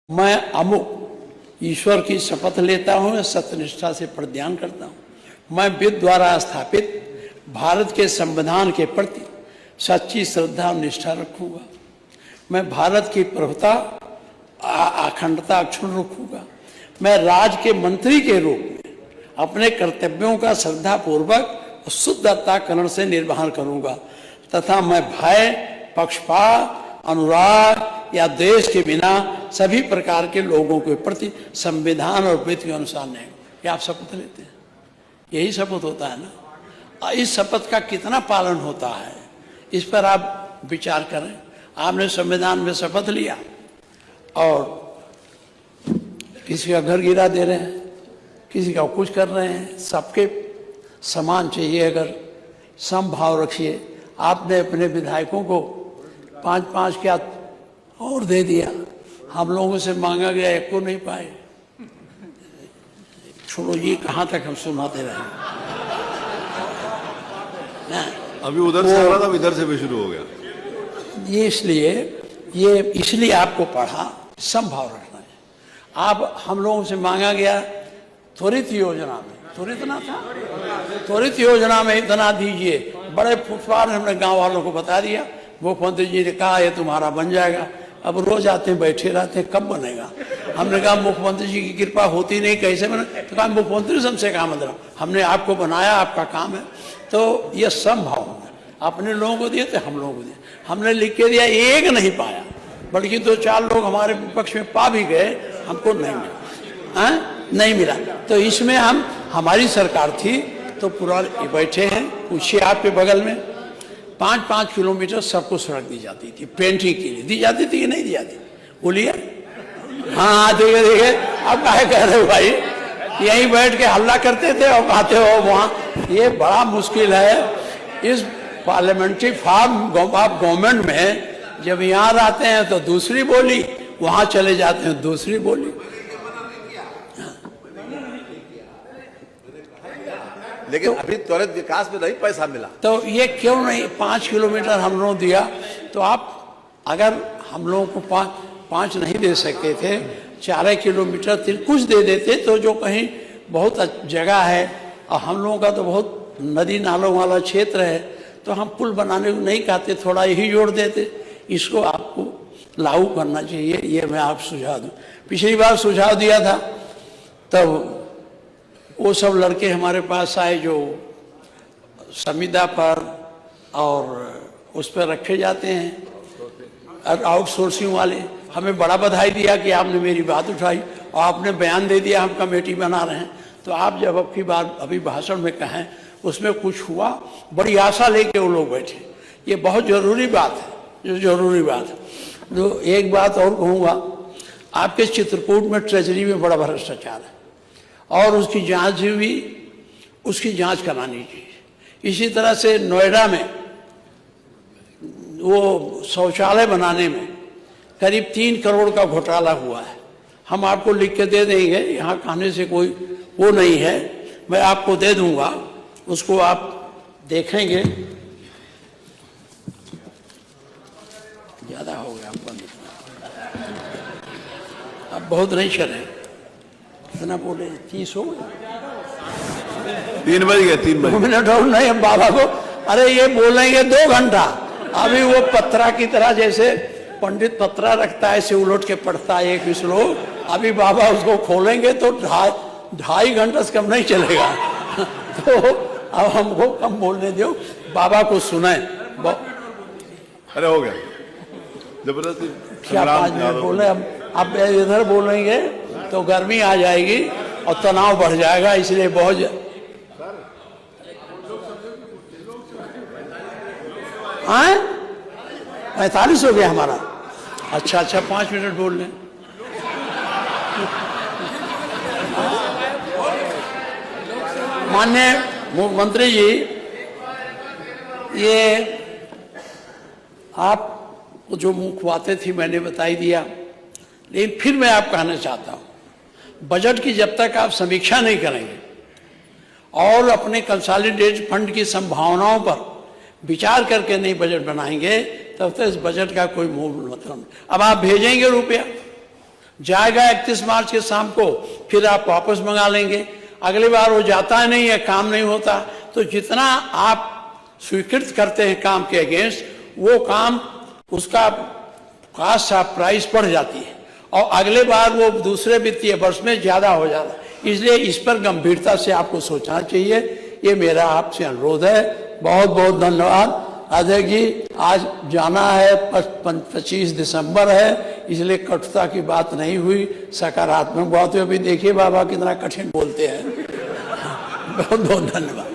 मैं अमुक ईश्वर की शपथ लेता हूं, सत्यनिष्ठा से प्रतिज्ञान करता हूं। मैं विधि द्वारा स्थापित भारत के संविधान के प्रति सच्ची श्रद्धा और निष्ठा रखूंगा। मैं भारत की प्रभुता अखंडता अक्षुण्ण रखूंगा। मैं राज के मंत्री के रूप में अपने कर्तव्यों का श्रद्धा पूर्वक और शुद्ध अंतःकरण से निर्वहन करूंगा तथा मैं भय, पक्षपात, अनुराग या देश के बिना सभी प्रकार के लोगों के प्रति संविधान और विधि के अनुसार नहीं। क्या आप शपथ लेते हैं? यही शपथ होता है ना। इस शपथ का कितना पालन होता है इस पर आप विचार करें। आपने संविधान में शपथ लिया और किसी का घर गिरा दे रहे हैं, किसी का कुछ कर रहे हैं, सबके समान चाहिए। अगर समभाव रखिए। आपने अपने विधायकों को 5-5 क्या और दे दिया, हम लोगों से मांगा गया एक को नहीं पाए। छोड़ो, ये कहाँ तक हम सुनाते रहे। अभी उधर से आ रहा था, इधर से भी शुरू हो गया। ये इसलिए आपको पढ़ा, समभाव रखना है। आप हम लोगों से मांगा गया त्वरित योजना में, त्वरित ना था, त्वरित योजना में इतना दीजिए। बड़े फुटपाथ हमने गांव वालों को बता दिया। मुख्यमंत्री जी ने कहा ये तुम्हारा बन जाएगा। अब रोज आते हैं, बैठे रहते हैं, कब बनेगा? हमने कहा मुख्यमंत्री जी की कृपा होती नहीं, कैसे बने? तो कहा मुख्यमंत्री से हमसे कहा मतलब, हमने आपको बनाया, आपका काम है। तो ये समभाव है। अपने लोगों को दिए थे, हम लोगों को दिए। हमने लिख के दिया, एक नहीं पाया, बल्कि 2-4 लोग हमारे विपक्ष में पा भी गए, हमको नहीं मिला। नहीं मिला। तो इसमें हमारी सरकार थी तो पूरा बैठे हैं। पूछिए आपके बगल में 5-5 किलोमीटर सबको सड़क दी जाती थी, पेंटिंग के लिए दी जाती थी कि नहीं दी जाती? बोलिए। हाँ देखिए। अब क्या कह रहे हो भाई? यहीं बैठ के हल्ला करते थे और कहते हो वहाँ। ये बड़ा मुश्किल है इस पार्लियामेंट्री फॉर्म ऑफ गवर्नमेंट में। जब यहाँ आते हैं तो दूसरी बोली, वहाँ चले जाते हैं दूसरी बोली। लेकिन अभी त्वरित विकास में नहीं पैसा मिला, तो ये क्यों नहीं? 5 किलोमीटर हम लोग दिया। तो आप अगर हम लोगों को 5 नहीं दे सकते थे, 4 किलोमीटर कुछ दे देते तो जो कहीं बहुत जगह है और हम लोगों का तो बहुत नदी नालों वाला क्षेत्र है, तो हम पुल बनाने को नहीं कहते, थोड़ा यही जोड़ देते। इसको आपको लागू करना चाहिए, ये मैं आप सुझाव दूँ। पिछली बार सुझाव दिया था तब वो सब लड़के हमारे पास आए जो संविदा पर और उस पर रखे जाते हैं, आउटसोर्सिंग वाले। हमें बड़ा बधाई दिया कि आपने मेरी बात उठाई और आपने बयान दे दिया हम कमेटी बना रहे हैं। तो आप जब अब की बात अभी भाषण में कहें उसमें कुछ हुआ, बड़ी आशा लेके वो लोग बैठे। ये बहुत ज़रूरी बात है, जो ज़रूरी बात है। जो एक बात और कहूँगा, आपके चित्रकूट में ट्रेजरी में बड़ा भ्रष्टाचार है और उसकी जांच भी, उसकी जांच करानी चाहिए। इसी तरह से नोएडा में वो शौचालय बनाने में करीब 3 करोड़ का घोटाला हुआ है। हम आपको लिख के दे देंगे, यहाँ कहने से कोई वो नहीं है, मैं आपको दे दूंगा, उसको आप देखेंगे। ज़्यादा हो गया आपका, अब बहुत नहीं चले। कितना बोले? 30 हो गए? 3 बज गए। 3 मिनट और नहीं। हम बाबा को अरे ये बोलेंगे 2 घंटा। अभी वो पत्रा की तरह, जैसे पंडित पत्रा रखता है ऐसे उलट के पढ़ता है एक श्लोक। अभी बाबा उसको खोलेंगे तो 2.5 घंटा से कम नहीं चलेगा। तो अब हमको कम बोलने दो, बाबा को सुने। अरे हो गया जबरदस्ती। क्या 5 मिनट बोले? अब इधर बोलेंगे तो गर्मी आ जाएगी और तनाव बढ़ जाएगा, इसलिए बहुत 45 हो गया हमारा। अच्छा 5 मिनट बोल लें। माननीय मुख्यमंत्री जी, ये आप जो मुख्य बातें थी मैंने बताई दिया, लेकिन फिर मैं आप कहना चाहता हूँ, बजट की जब तक आप समीक्षा नहीं करेंगे और अपने कंसोलिडेटेड फंड की संभावनाओं पर विचार करके नहीं बजट बनाएंगे, तब तक इस बजट का कोई मूल मतलब नहीं। अब आप भेजेंगे रुपया, जाएगा 31 मार्च के शाम को, फिर आप वापस मंगा लेंगे। अगली बार वो जाता नहीं है, काम नहीं होता, तो जितना आप स्वीकृत करते हैं काम के अगेंस्ट, वो काम उसका कास्ट ऑफ प्राइस बढ़ जाती है और अगले बार वो दूसरे वित्तीय वर्ष में ज्यादा हो जाता है। इसलिए इस पर गंभीरता से आपको सोचना चाहिए। ये मेरा आपसे अनुरोध है। बहुत बहुत धन्यवाद। अध्यक्ष जी, आज जाना है, 25 दिसंबर है, इसलिए कटुता की बात नहीं हुई, सकारात्मक बात हुई। अभी देखिए बाबा कितना कठिन बोलते हैं। बहुत बहुत धन्यवाद।